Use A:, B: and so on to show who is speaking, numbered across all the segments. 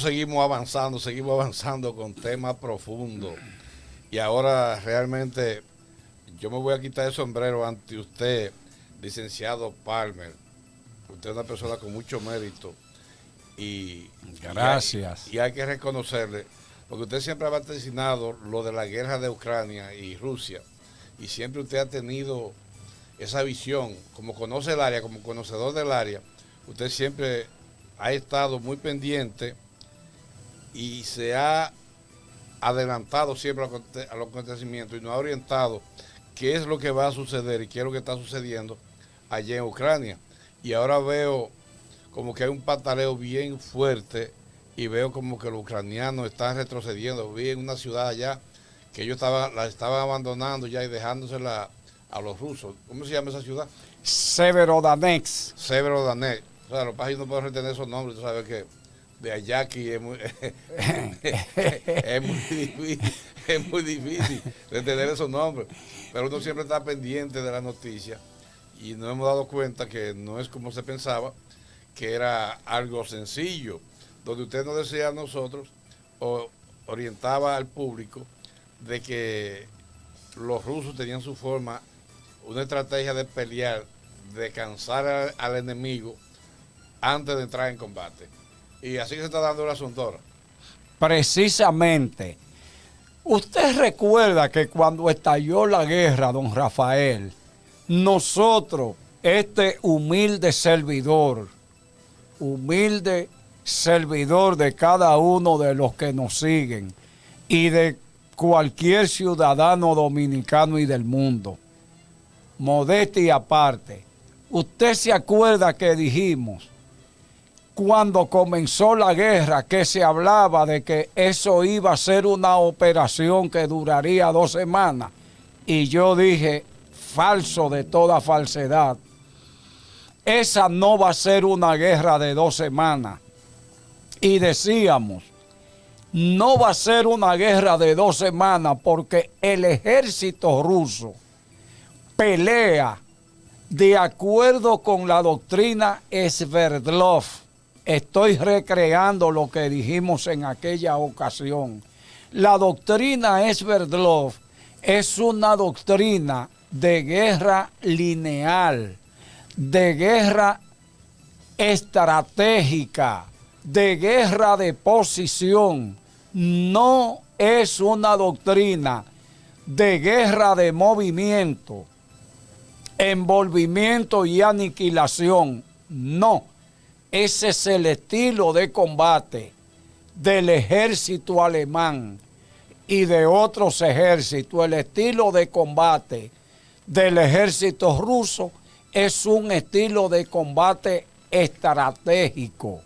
A: seguimos avanzando con temas profundos. Y ahora realmente yo me voy a quitar el sombrero ante usted, licenciado Palmer. Usted es una persona con mucho mérito y
B: gracias.
A: Y hay que reconocerle, porque usted siempre ha vaticinado lo de la guerra de Ucrania y Rusia, y siempre usted ha tenido esa visión, como conoce el área, como conocedor del área, usted siempre ha estado muy pendiente y se ha adelantado siempre a los acontecimientos y nos ha orientado qué es lo que va a suceder y qué es lo que está sucediendo allá en Ucrania. Y ahora veo como que hay un pataleo bien fuerte y veo como que los ucranianos están retrocediendo. Vi en una ciudad allá que ellos la estaban abandonando ya y dejándosela a los rusos. ¿Cómo se llama esa ciudad?
B: Severodonetsk.
A: Severodonetsk. O sea, los países no pueden retener esos nombres. Tú sabes que de allá aquí es muy, es muy difícil retener esos nombres. Pero uno siempre está pendiente de la noticia y nos hemos dado cuenta que no es como se pensaba, que era algo sencillo, donde usted nos decía a nosotros o orientaba al público de que los rusos tenían su forma, una estrategia de pelear, de cansar al enemigo antes de entrar en combate. Y así que se está dando el asunto ahora.
B: Precisamente. Usted recuerda que cuando estalló la guerra, don Rafael, nosotros, este humilde servidor de cada uno de los que nos siguen y de cualquier ciudadano dominicano y del mundo, modestia aparte, usted se acuerda que dijimos cuando comenzó la guerra que se hablaba de que eso iba a ser una operación que duraría 2 semanas, y yo dije, falso de toda falsedad, esa no va a ser una guerra de 2 semanas. Y decíamos, no va a ser una guerra de 2 semanas porque el ejército ruso pelea de acuerdo con la doctrina Sverdlov. Estoy recreando lo que dijimos en aquella ocasión. La doctrina Sverdlov es una doctrina de guerra lineal, de guerra estratégica, de guerra de posición. No es una doctrina de guerra de movimiento, envolvimiento y aniquilación. No. Ese es el estilo de combate del ejército alemán y de otros ejércitos. El estilo de combate del ejército ruso es un estilo de combate estratégico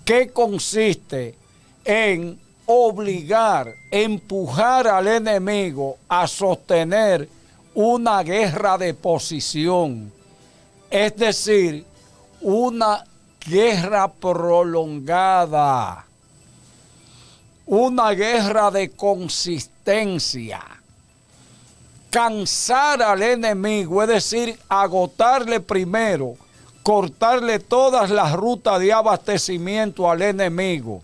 B: que consiste en obligar, empujar al enemigo a sostener una guerra de posición, es decir, una guerra prolongada, una guerra de consistencia, cansar al enemigo, es decir, agotarle primero, cortarle todas las rutas de abastecimiento al enemigo.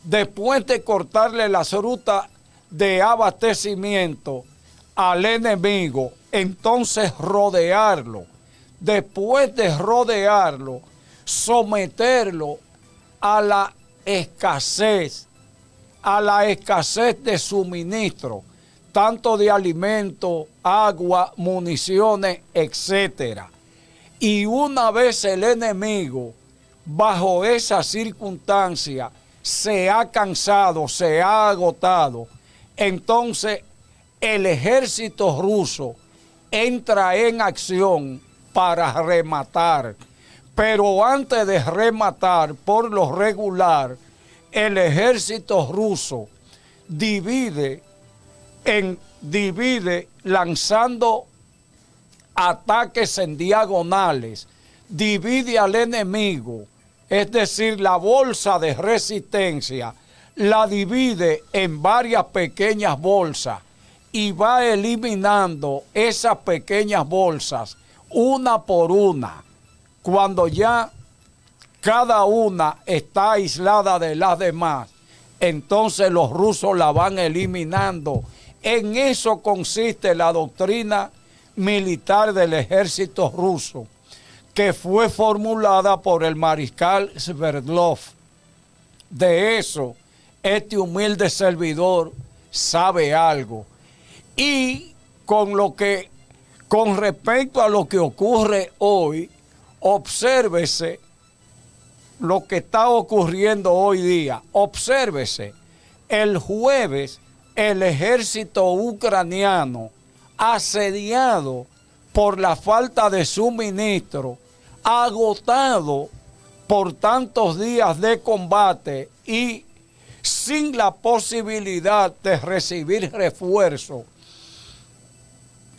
B: Después de cortarle las rutas de abastecimiento al enemigo, entonces rodearlo. Después de rodearlo, someterlo a la escasez de suministro, tanto de alimento, agua, municiones, etcétera. Y una vez el enemigo, bajo esa circunstancia, se ha cansado, se ha agotado, entonces el ejército ruso entra en acción para rematar. Pero antes de rematar, por lo regular, el ejército ruso divide lanzando ataques en diagonales, divide al enemigo, es decir, la bolsa de resistencia, la divide en varias pequeñas bolsas y va eliminando esas pequeñas bolsas una por una. Cuando ya cada una está aislada de las demás, entonces los rusos la van eliminando. En eso consiste la doctrina militar del ejército ruso, que fue formulada por el mariscal Sverdlov. De eso, este humilde servidor sabe algo. Y con respecto a lo que ocurre hoy, obsérvese lo que está ocurriendo hoy día. Obsérvese, el jueves el ejército ucraniano, asediado por la falta de suministro, agotado por tantos días de combate y sin la posibilidad de recibir refuerzo,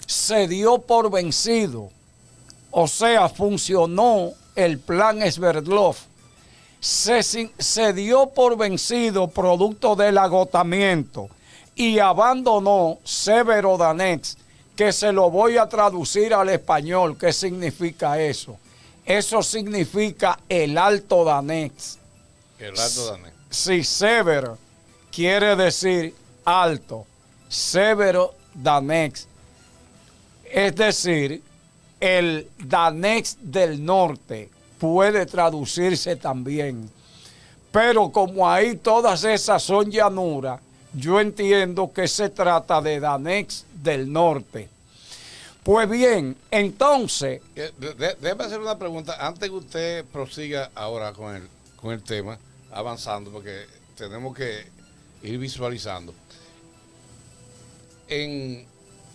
B: se dio por vencido. O sea, funcionó el plan Sverdlov. Se dio por vencido producto del agotamiento y abandonó Severodonetsk, que se lo voy a traducir al español. ¿Qué significa eso? Eso significa el Alto Donetsk.
A: El Alto Donetsk.
B: Sí, Severo quiere decir alto. Severodonetsk. Es decir, el Donetsk del norte puede traducirse también. Pero como ahí todas esas son llanuras, yo entiendo que se trata de Donetsk del norte. Pues bien, entonces...
A: Déjame hacer una pregunta antes que usted prosiga ahora con el tema, avanzando, porque tenemos que ir visualizando.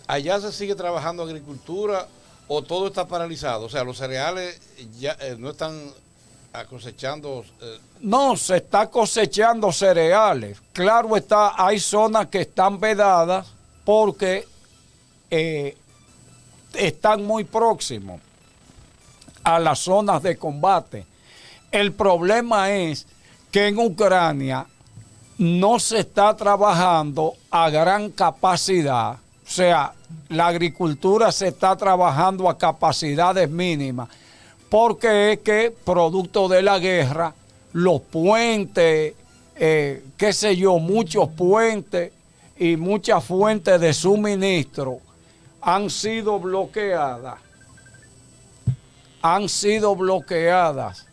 A: ¿Allá se sigue trabajando agricultura o todo está paralizado? O sea, los cereales ya no están cosechando.
B: No, se está cosechando cereales. Claro está, hay zonas que están vedadas porque están muy próximos a las zonas de combate. El problema es que en Ucrania no se está trabajando a gran capacidad. O sea, la agricultura se está trabajando a capacidades mínimas, porque es que producto de la guerra, los puentes, qué sé yo, muchos puentes y muchas fuentes de suministro han sido bloqueadas. Han sido bloqueadas.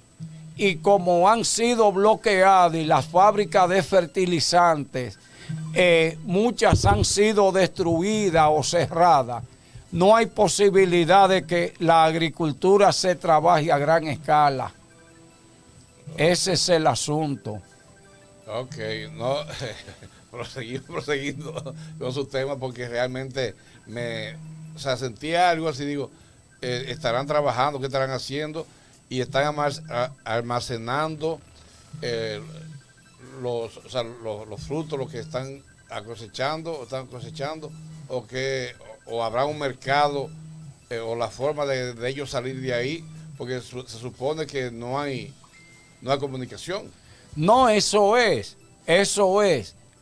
B: Y como han sido bloqueadas y las fábricas de fertilizantes, muchas han sido destruidas o cerradas, no hay posibilidad de que la agricultura se trabaje a gran escala. Ese es el asunto.
A: Ok, no, proseguindo con su tema, porque realmente sentía algo así, digo, estarán trabajando, ¿qué estarán haciendo? Y están almacenando los frutos, los que están cosechando, o habrá un mercado o la forma de ellos salir de ahí, porque se supone que no hay comunicación.
B: No, eso es.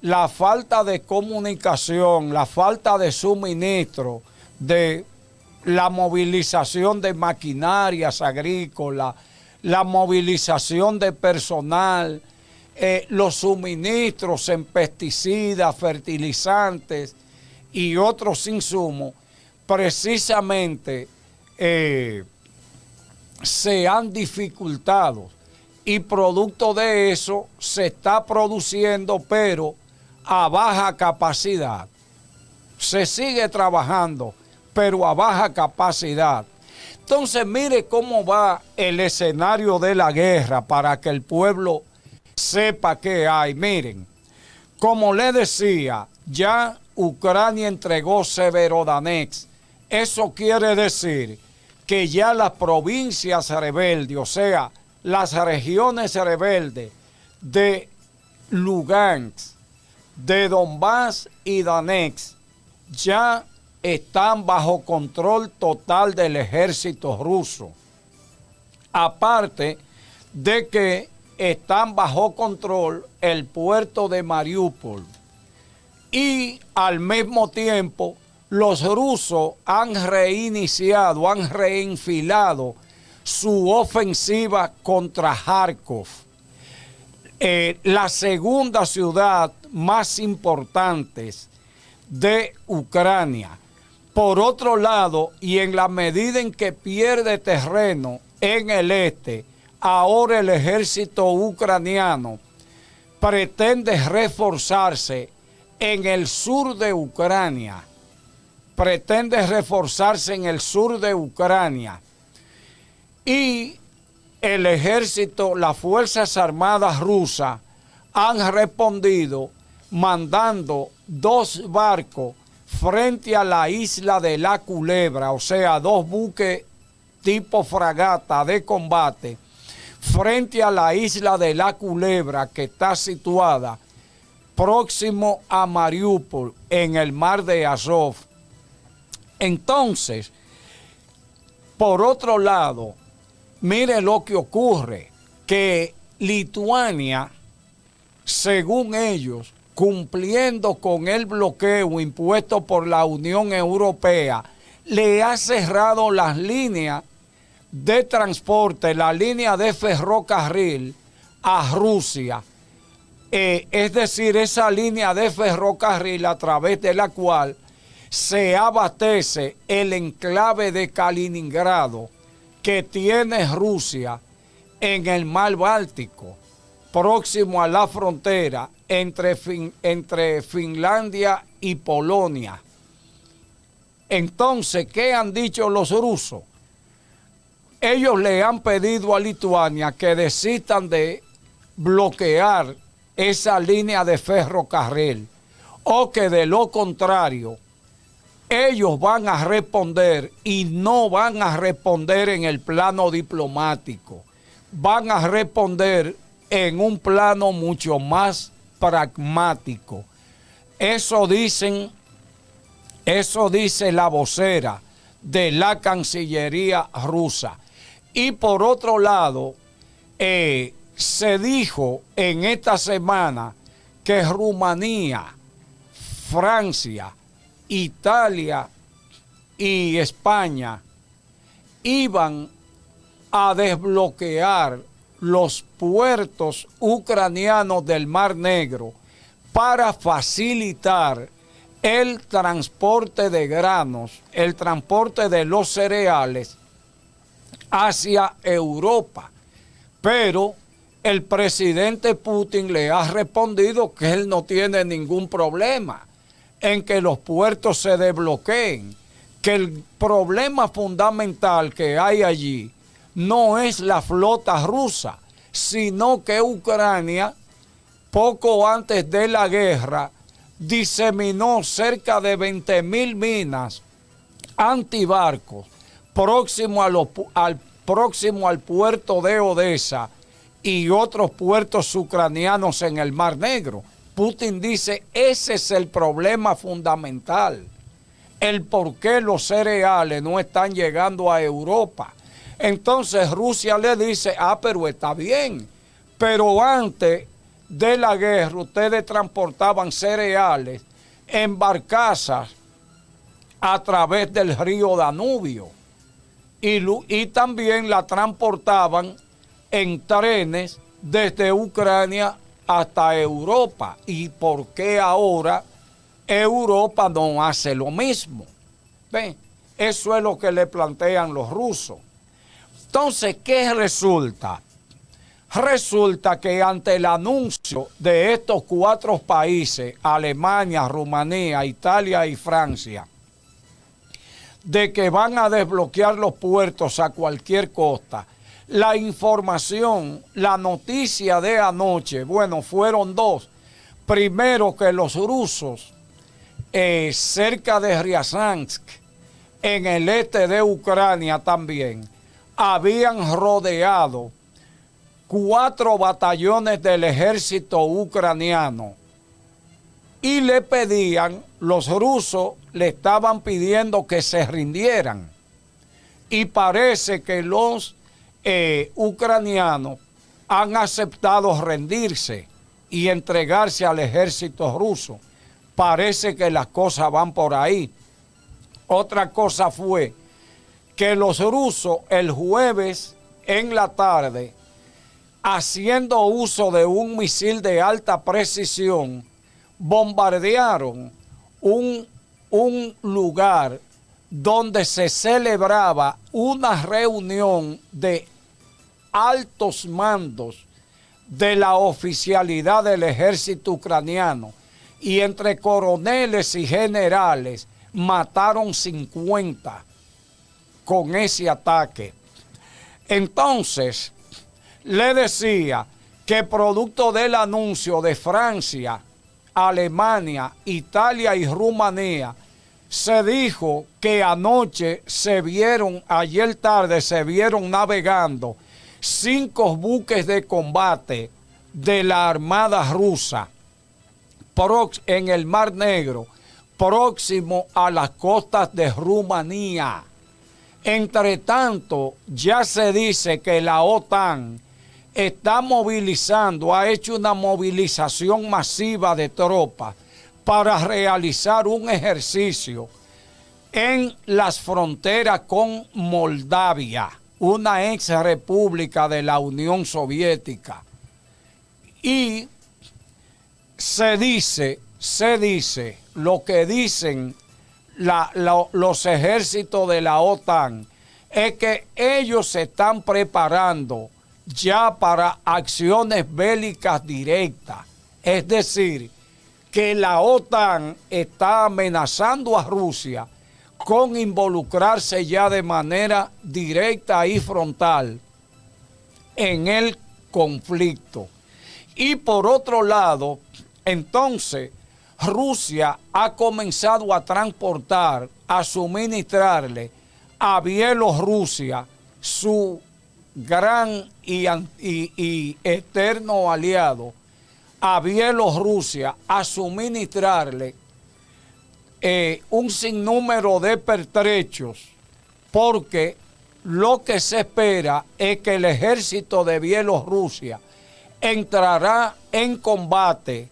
B: La falta de comunicación, la falta de suministro, de la movilización de maquinarias agrícolas, la movilización de personal, los suministros en pesticidas, fertilizantes y otros insumos, precisamente se han dificultado, y producto de eso se está produciendo, pero a baja capacidad. Se sigue trabajando, pero a baja capacidad. Entonces, mire cómo va el escenario de la guerra para que el pueblo sepa qué hay. Miren, como le decía, ya Ucrania entregó Severodonetsk. Eso quiere decir que ya las provincias rebeldes, o sea, las regiones rebeldes de Lugansk, de Donbass y Donetsk, ya están bajo control total del ejército ruso. Aparte de que están bajo control el puerto de Mariupol. Y al mismo tiempo, los rusos han reiniciado, han reenfilado su ofensiva contra Kharkov, la segunda ciudad más importante de Ucrania. Por otro lado, y en la medida en que pierde terreno en el este, ahora el ejército ucraniano pretende reforzarse en el sur de Ucrania. Pretende reforzarse en el sur de Ucrania. Y el ejército, las Fuerzas Armadas rusas han respondido mandando 2 barcos frente a la isla de la Culebra, o sea, 2 buques tipo fragata de combate, frente a la isla de la Culebra, que está situada próximo a Mariupol, en el mar de Azov. Entonces, por otro lado, mire lo que ocurre, que Lituania, según ellos, cumpliendo con el bloqueo impuesto por la Unión Europea, le ha cerrado las líneas de transporte, la línea de ferrocarril a Rusia. Es decir, esa línea de ferrocarril a través de la cual se abastece el enclave de Kaliningrado que tiene Rusia en el mar Báltico, próximo a la frontera entre Finlandia y Polonia. Entonces, ¿qué han dicho los rusos? Ellos le han pedido a Lituania que desistan de bloquear esa línea de ferrocarril, o que de lo contrario ellos van a responder, y no van a responder en el plano diplomático, van a responder en un plano mucho más pragmático. Eso dice la vocera de la Cancillería rusa. Y por otro lado, se dijo en esta semana que Rumanía, Francia, Italia y España iban a desbloquear los puertos ucranianos del Mar Negro para facilitar el transporte de granos, el transporte de los cereales hacia Europa. Pero el presidente Putin le ha respondido que él no tiene ningún problema en que los puertos se desbloqueen, que el problema fundamental que hay allí no es la flota rusa, sino que Ucrania, poco antes de la guerra, diseminó cerca de 20.000 minas antibarcos próximo al puerto de Odessa y otros puertos ucranianos en el Mar Negro. Putin dice, ese es el problema fundamental, el por qué los cereales no están llegando a Europa. Entonces Rusia le dice, pero está bien, pero antes de la guerra ustedes transportaban cereales en barcazas a través del río Danubio y también la transportaban en trenes desde Ucrania hasta Europa. ¿Y por qué ahora Europa no hace lo mismo? ¿Ven? Eso es lo que le plantean los rusos. Entonces, ¿qué resulta? Resulta que ante el anuncio de estos 4 países, Alemania, Rumanía, Italia y Francia, de que van a desbloquear los puertos a cualquier costa, la información, la noticia de anoche, bueno, fueron 2. Primero, que los rusos, cerca de Ryazansk, en el este de Ucrania también, habían rodeado 4 batallones del ejército ucraniano y le pedían, los rusos le estaban pidiendo que se rindieran. Y parece que los ucranianos han aceptado rendirse y entregarse al ejército ruso. Parece que las cosas van por ahí. Otra cosa fue que los rusos el jueves en la tarde, haciendo uso de un misil de alta precisión, bombardearon un lugar donde se celebraba una reunión de altos mandos de la oficialidad del ejército ucraniano, y entre coroneles y generales mataron 50 con ese ataque. Entonces, le decía que producto del anuncio de Francia, Alemania, Italia y Rumanía, se dijo que anoche ayer tarde se vieron navegando 5 buques de combate de la Armada rusa en el Mar Negro, próximo a las costas de Rumanía. Entre tanto, ya se dice que la OTAN está movilizando, ha hecho una movilización masiva de tropas para realizar un ejercicio en las fronteras con Moldavia, una ex república de la Unión Soviética. Y se dice lo que dicen los ejércitos de la OTAN, es que ellos se están preparando ya para acciones bélicas directas. Es decir, que la OTAN está amenazando a Rusia con involucrarse ya de manera directa y frontal en el conflicto. Y por otro lado, entonces, Rusia ha comenzado a transportar, a suministrarle a Bielorrusia, su gran y eterno aliado, a Bielorrusia, a suministrarle un sinnúmero de pertrechos, porque lo que se espera es que el ejército de Bielorrusia entrará en combate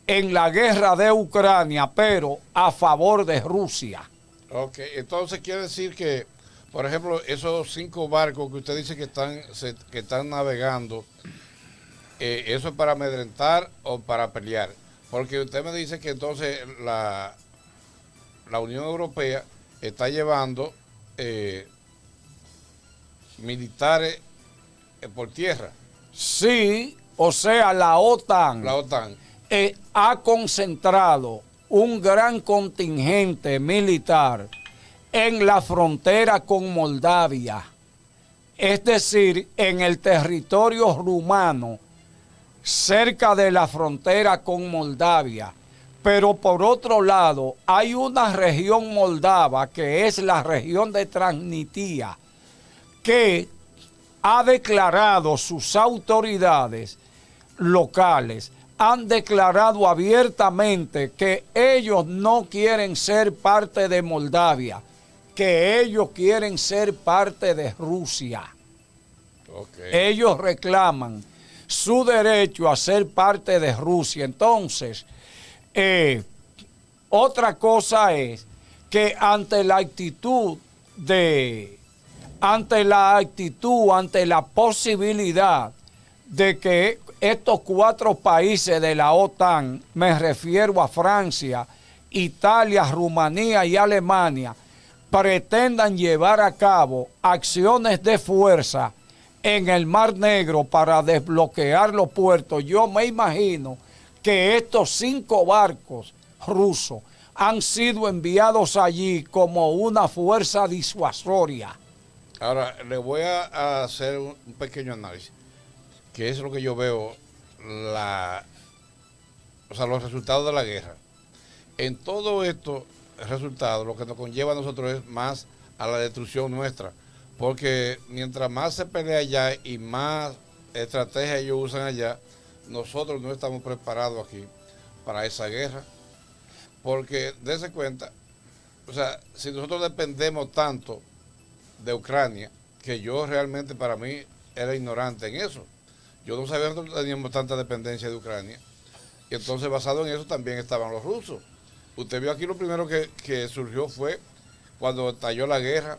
B: en la guerra de Ucrania, pero a favor de Rusia.
A: Ok, entonces quiere decir que, por ejemplo, esos 5 barcos que usted dice que están navegando, ¿eso es para amedrentar o para pelear? Porque usted me dice que entonces la Unión Europea está llevando militares por tierra.
B: Sí, o sea, la OTAN ha concentrado un gran contingente militar en la frontera con Moldavia, es decir, en el territorio rumano, cerca de la frontera con Moldavia. Pero por otro lado, hay una región moldava, que es la región de Transnistria, que ha declarado, sus autoridades locales han declarado abiertamente que ellos no quieren ser parte de Moldavia, que ellos quieren ser parte de Rusia. Okay. Ellos reclaman su derecho a ser parte de Rusia. Entonces, otra cosa es que ante la posibilidad de que estos 4 países de la OTAN, me refiero a Francia, Italia, Rumanía y Alemania, pretendan llevar a cabo acciones de fuerza en el Mar Negro para desbloquear los puertos, yo me imagino que estos 5 barcos rusos han sido enviados allí como una fuerza disuasoria.
A: Ahora, le voy a hacer un pequeño análisis, que es lo que yo veo, los resultados de la guerra. En todo esto, resultados, lo que nos conlleva a nosotros es más a la destrucción nuestra, porque mientras más se pelea allá y más estrategias ellos usan allá, nosotros no estamos preparados aquí para esa guerra, porque dése cuenta, o sea, si nosotros dependemos tanto de Ucrania, que yo realmente para mí era ignorante en eso, yo no sabía que nosotros teníamos tanta dependencia de Ucrania, y entonces basado en eso también estaban los rusos. Usted vio aquí lo primero que surgió fue cuando estalló la guerra,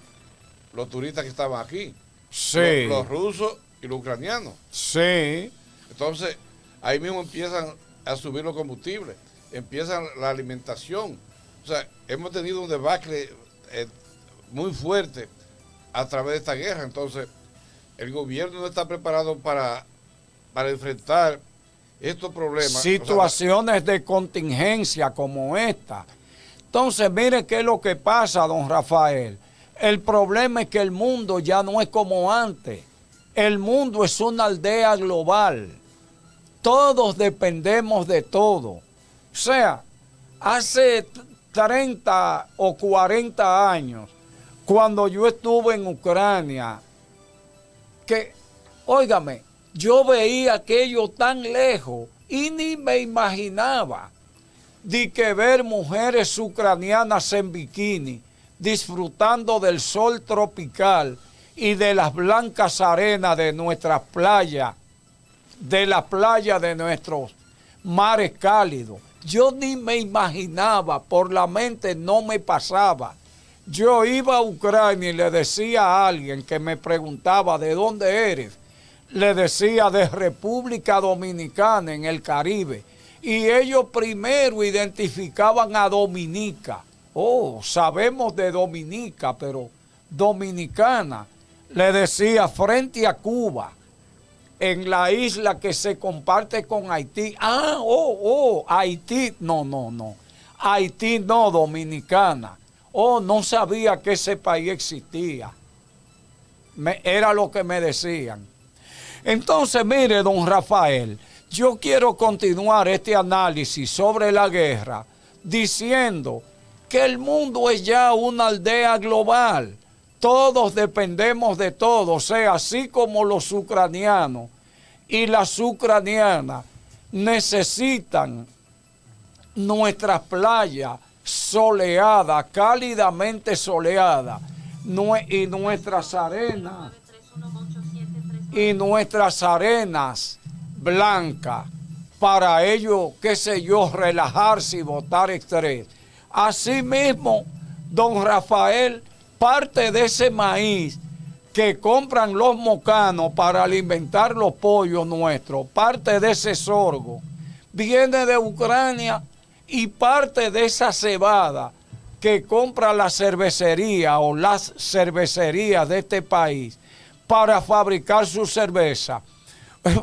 A: los turistas que estaban aquí,
B: Sí.
A: Los rusos y los ucranianos.
B: Sí.
A: Entonces, ahí mismo empiezan a subir los combustibles, empieza la alimentación. O sea, hemos tenido un debacle muy fuerte a través de esta guerra. Entonces, el gobierno no está preparado para enfrentar estos problemas.
B: Situaciones de contingencia como esta. Entonces, mire qué es lo que pasa, don Rafael. El problema es que el mundo ya no es como antes. El mundo es una aldea global. Todos dependemos de todo. O sea, hace 30 o 40 años, cuando yo estuve en Ucrania, que, óigame, yo veía aquello tan lejos y ni me imaginaba de que ver mujeres ucranianas en bikini disfrutando del sol tropical y de las blancas arenas de nuestras playas, de la playa de nuestros mares cálidos. Yo ni me imaginaba, por la mente no me pasaba. Yo iba a Ucrania y le decía a alguien que me preguntaba ¿de dónde eres? Le decía de República Dominicana en el Caribe. Y ellos primero identificaban a Dominica. Oh, sabemos de Dominica, pero Dominicana. Le decía frente a Cuba, en la isla que se comparte con Haití. Haití. No. Haití no, Dominicana. No sabía que ese país existía. Era lo que me decían. Entonces, mire, don Rafael, yo quiero continuar este análisis sobre la guerra diciendo que el mundo es ya una aldea global. Todos dependemos de todo, o sea, así como los ucranianos y las ucranianas necesitan nuestras playas soleadas, cálidamente soleadas, y nuestras arenas blancas, para ellos, qué sé yo, relajarse y botar estrés. Asimismo, don Rafael, parte de ese maíz que compran los mocanos para alimentar los pollos nuestros, parte de ese sorgo, viene de Ucrania, y parte de esa cebada que compra la cervecería o las cervecerías de este país para fabricar su cerveza.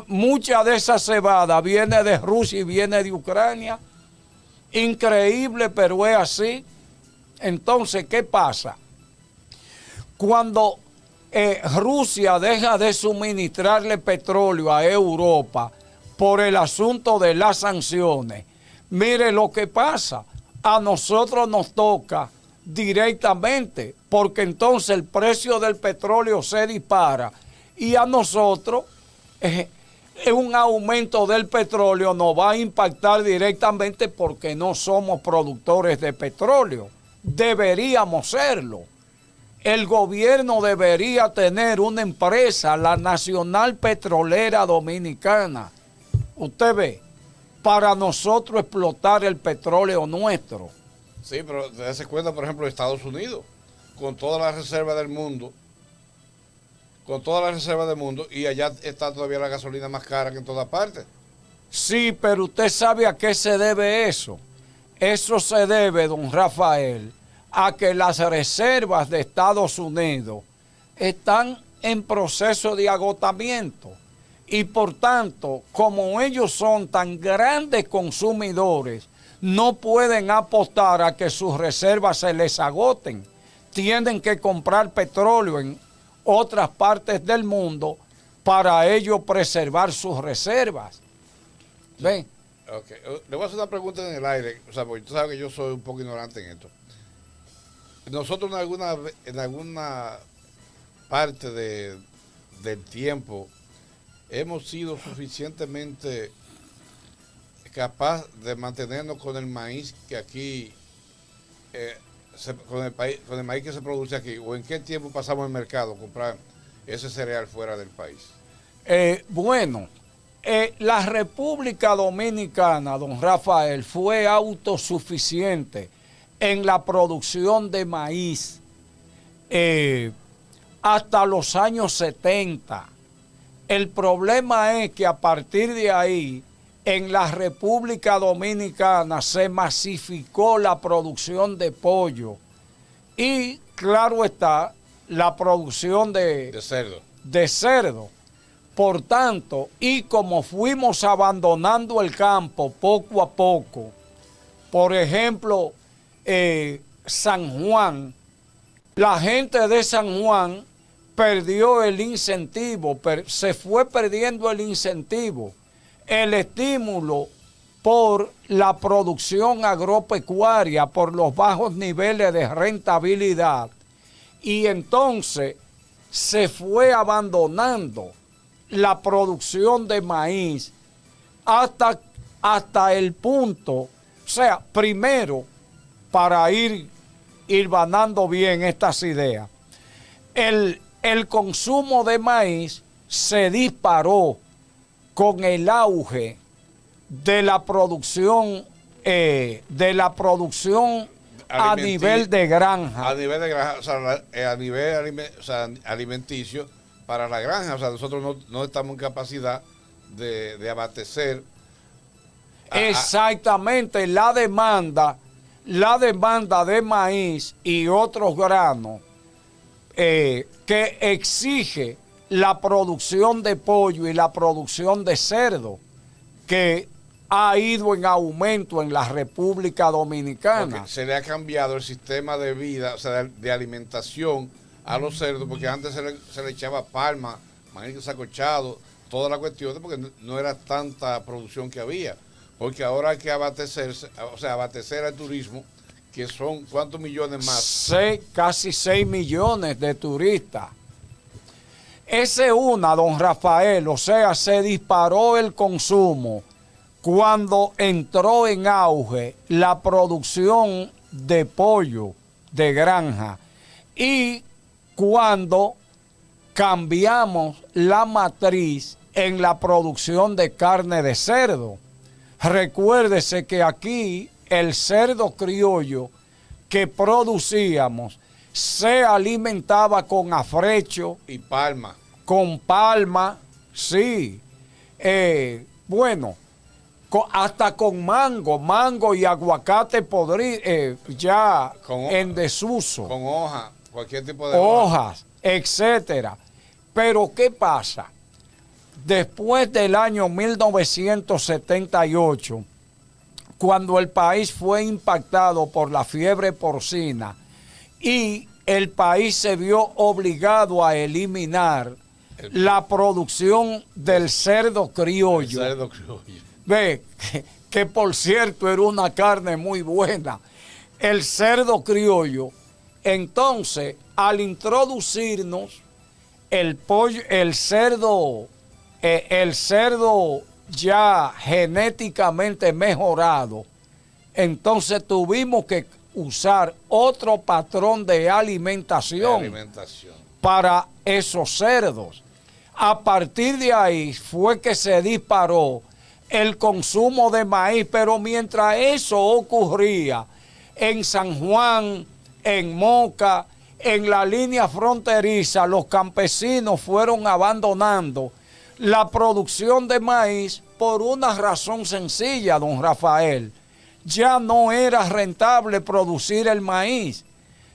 B: Mucha de esa cebada viene de Rusia y viene de Ucrania. Increíble, pero es así. Entonces, ¿qué pasa? Cuando Rusia deja de suministrarle petróleo a Europa por el asunto de las sanciones, mire lo que pasa. A nosotros nos toca directamente, porque entonces el precio del petróleo se dispara y a nosotros un aumento del petróleo nos va a impactar directamente porque no somos productores de petróleo. Deberíamos serlo. El gobierno debería tener una empresa, la Nacional Petrolera Dominicana. Usted ve, para nosotros explotar el petróleo nuestro.
A: Sí, pero dése cuenta, por ejemplo, Estados Unidos, con todas las reservas del mundo, y allá está todavía la gasolina más cara que en todas partes.
B: Sí, pero usted sabe a qué se debe eso. Eso se debe, don Rafael, a que las reservas de Estados Unidos están en proceso de agotamiento. Y por tanto, como ellos son tan grandes consumidores, no pueden apostar a que sus reservas se les agoten. Tienen que comprar petróleo en otras partes del mundo para ellos preservar sus reservas. ¿Ven?
A: Okay. Le voy a hacer una pregunta en el aire, o sea, porque tú sabes que yo soy un poco ignorante en esto. Nosotros en alguna parte del tiempo hemos sido suficientemente capaz de mantenernos con el maíz que aquí, con el maíz que se produce aquí, o en qué tiempo pasamos al mercado a comprar ese cereal fuera del país.
B: La República Dominicana, don Rafael, fue autosuficiente en la producción de maíz hasta los años 70. El problema es que a partir de ahí, en la República Dominicana se masificó la producción de pollo y, claro está, la producción
A: De cerdo.
B: de cerdo. Por tanto, y como fuimos abandonando el campo poco a poco, por ejemplo, San Juan, la gente de San Juan perdió el incentivo, se fue perdiendo el incentivo, el estímulo por la producción agropecuaria, por los bajos niveles de rentabilidad, y entonces se fue abandonando la producción de maíz hasta el punto, o sea, primero, para ir ganando bien estas ideas, el consumo de maíz se disparó con el auge de la producción a nivel de granja.
A: A nivel de granja, o sea, a nivel alimenticio para la granja. O sea, nosotros no estamos en capacidad de abastecer.
B: Exactamente, la demanda de maíz y otros granos que exige la producción de pollo y la producción de cerdo, que ha ido en aumento en la República Dominicana.
A: Porque se le ha cambiado el sistema de vida, o sea, de alimentación a los cerdos, porque antes se le echaba palma, maíz sacochado, toda la cuestión, porque no era tanta producción que había. Porque ahora hay que abastecerse, o sea, abastecer al turismo, que son ¿cuántos millones más?
B: Casi 6 millones de turistas. Esa es una, don Rafael, o sea, se disparó el consumo cuando entró en auge la producción de pollo de granja y cuando cambiamos la matriz en la producción de carne de cerdo. Recuérdese que aquí el cerdo criollo que producíamos se alimentaba con afrecho
A: y palma.
B: Con palma, sí. Bueno, hasta con mango y aguacate podrido, ya en desuso.
A: Con hoja, cualquier tipo de
B: hojas, etcétera. Pero ¿qué pasa? Después del año 1978, cuando el país fue impactado por la fiebre porcina y el país se vio obligado a eliminar la producción del cerdo criollo.
A: El cerdo criollo.
B: Ve, que por cierto era una carne muy buena. El cerdo criollo. Entonces, al introducirnos el cerdo ya genéticamente mejorado, entonces tuvimos que usar otro patrón de alimentación para esos cerdos. A partir de ahí fue que se disparó el consumo de maíz, pero mientras eso ocurría en San Juan, en Moca, en la línea fronteriza, los campesinos fueron abandonando la producción de maíz por una razón sencilla, don Rafael. Ya no era rentable producir el maíz.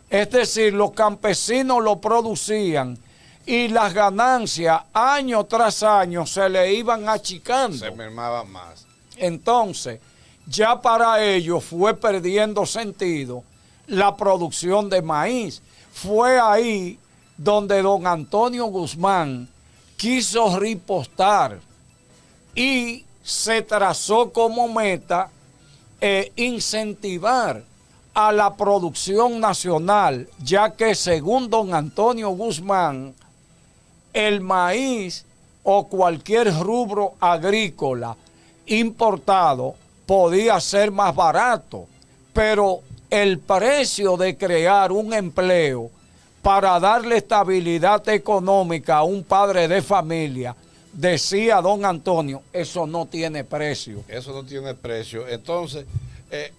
B: Es decir, los campesinos lo producían y las ganancias año tras año se le iban achicando.
A: Se mermaba más.
B: Entonces, ya para ellos fue perdiendo sentido la producción de maíz. Fue ahí donde don Antonio Guzmán quiso ripostar y se trazó como meta incentivar a la producción nacional, ya que según don Antonio Guzmán, el maíz o cualquier rubro agrícola importado podía ser más barato, pero el precio de crear un empleo para darle estabilidad económica a un padre de familia, decía don Antonio, eso no tiene precio.
A: Eso no tiene precio. Entonces,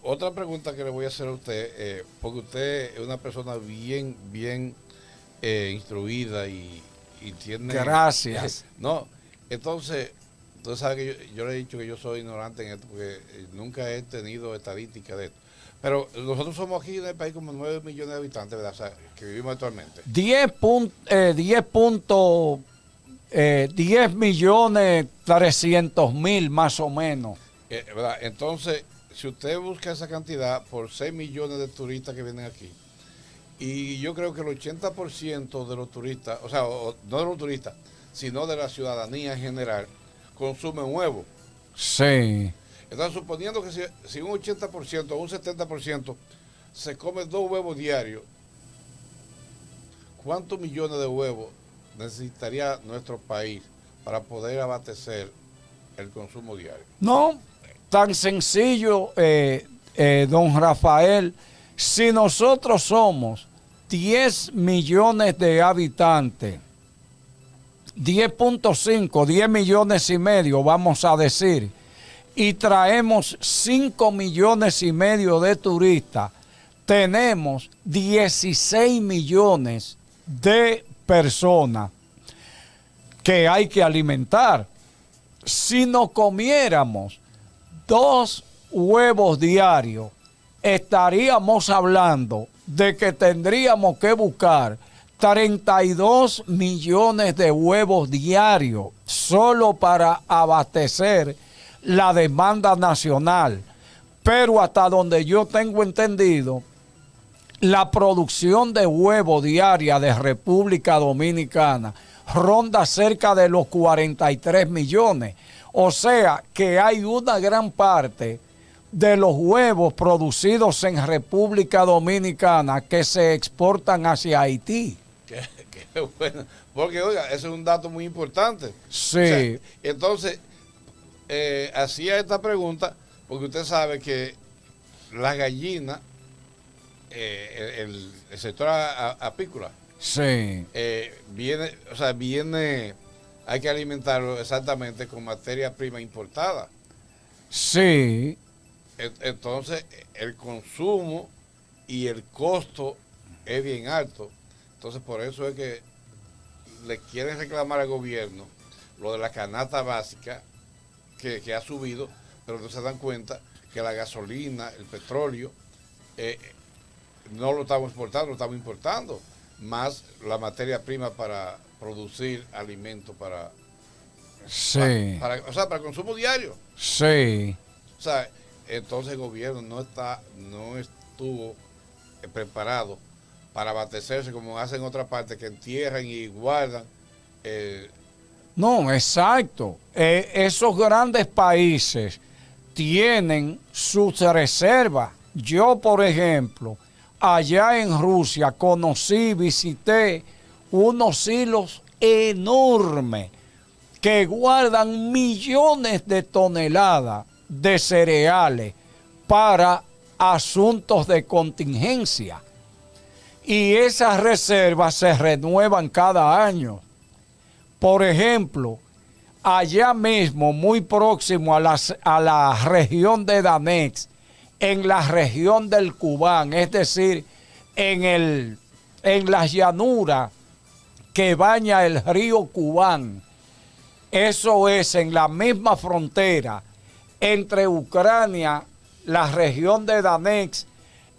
A: otra pregunta que le voy a hacer a usted, porque usted es una persona bien instruida y tiene...
B: Gracias.
A: No, entonces, tú sabes que yo le he dicho que yo soy ignorante en esto porque nunca he tenido estadística de esto. Pero nosotros somos aquí en el país como 9 millones de habitantes, ¿verdad? O sea, que vivimos actualmente.
B: 10 millones 300 mil más o menos.
A: ¿Verdad? Entonces, si usted busca esa cantidad por 6 millones de turistas que vienen aquí, y yo creo que el 80% de los turistas, o sea, no de los turistas, sino de la ciudadanía en general, consumen huevos.
B: Sí.
A: Entonces, suponiendo que si un 80% o un 70% se come 2 huevos diarios, ¿cuántos millones de huevos necesitaría nuestro país para poder abastecer el consumo diario?
B: No, tan sencillo, don Rafael. Si nosotros somos 10 millones de habitantes, 10.5, 10 millones y medio, vamos a decir, y traemos 5 millones y medio de turistas, tenemos 16 millones de personas que hay que alimentar. Si nos comiéramos 2 huevos diarios, estaríamos hablando de que tendríamos que buscar 32 millones de huevos diarios solo para abastecer la demanda nacional. Pero hasta donde yo tengo entendido, la producción de huevo diaria de República Dominicana ronda cerca de los 43 millones. O sea que hay una gran parte de los huevos producidos en República Dominicana que se exportan hacia Haití.
A: Qué bueno. Porque, oiga, ese es un dato muy importante.
B: Sí.
A: O sea, entonces, hacía esta pregunta porque usted sabe que las gallinas, el sector apícola,
B: Sí.
A: viene, hay que alimentarlo exactamente con materia prima importada.
B: Sí.
A: Entonces, el consumo y el costo es bien alto. Entonces, por eso es que le quieren reclamar al gobierno lo de la canasta básica que ha subido, pero no se dan cuenta que la gasolina, el petróleo, no lo estamos exportando, lo estamos importando, más la materia prima para producir alimentos
B: Sí.
A: o sea, para el consumo diario.
B: Sí.
A: O sea, entonces el gobierno no estuvo preparado para abastecerse como hacen en otra parte, que entierran y guardan.
B: No, exacto. Esos grandes países tienen sus reservas. Yo, por ejemplo, allá en Rusia visité unos silos enormes que guardan millones de toneladas de cereales para asuntos de contingencia. Y esas reservas se renuevan cada año. Por ejemplo, allá mismo, muy próximo a la región de Danex, en la región del Kubán, es decir, en las llanuras que baña el río Kubán, eso es en la misma frontera entre Ucrania, la región de Danex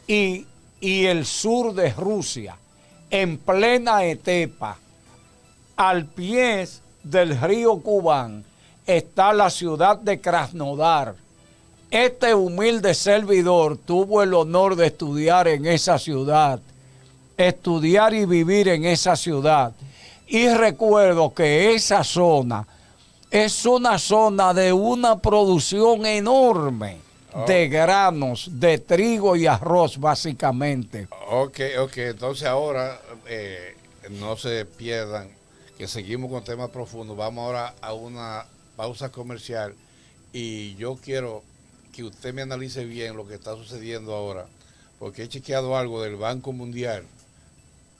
B: y el sur de Rusia, en plena estepa, al pie del río Kubán, está la ciudad de Krasnodar. Este humilde servidor tuvo el honor de estudiar en esa ciudad, estudiar y vivir en esa ciudad. Y recuerdo que esa zona es una zona de una producción enorme de granos, de trigo y arroz, básicamente.
A: Ok, entonces ahora no se pierdan, que seguimos con temas profundos. Vamos ahora a una pausa comercial y yo quiero que usted me analice bien lo que está sucediendo ahora, porque he chequeado algo del Banco Mundial,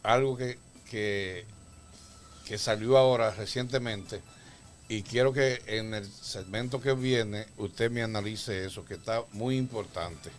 A: algo que salió ahora recientemente, y quiero que en el segmento que viene usted me analice eso, que está muy importante.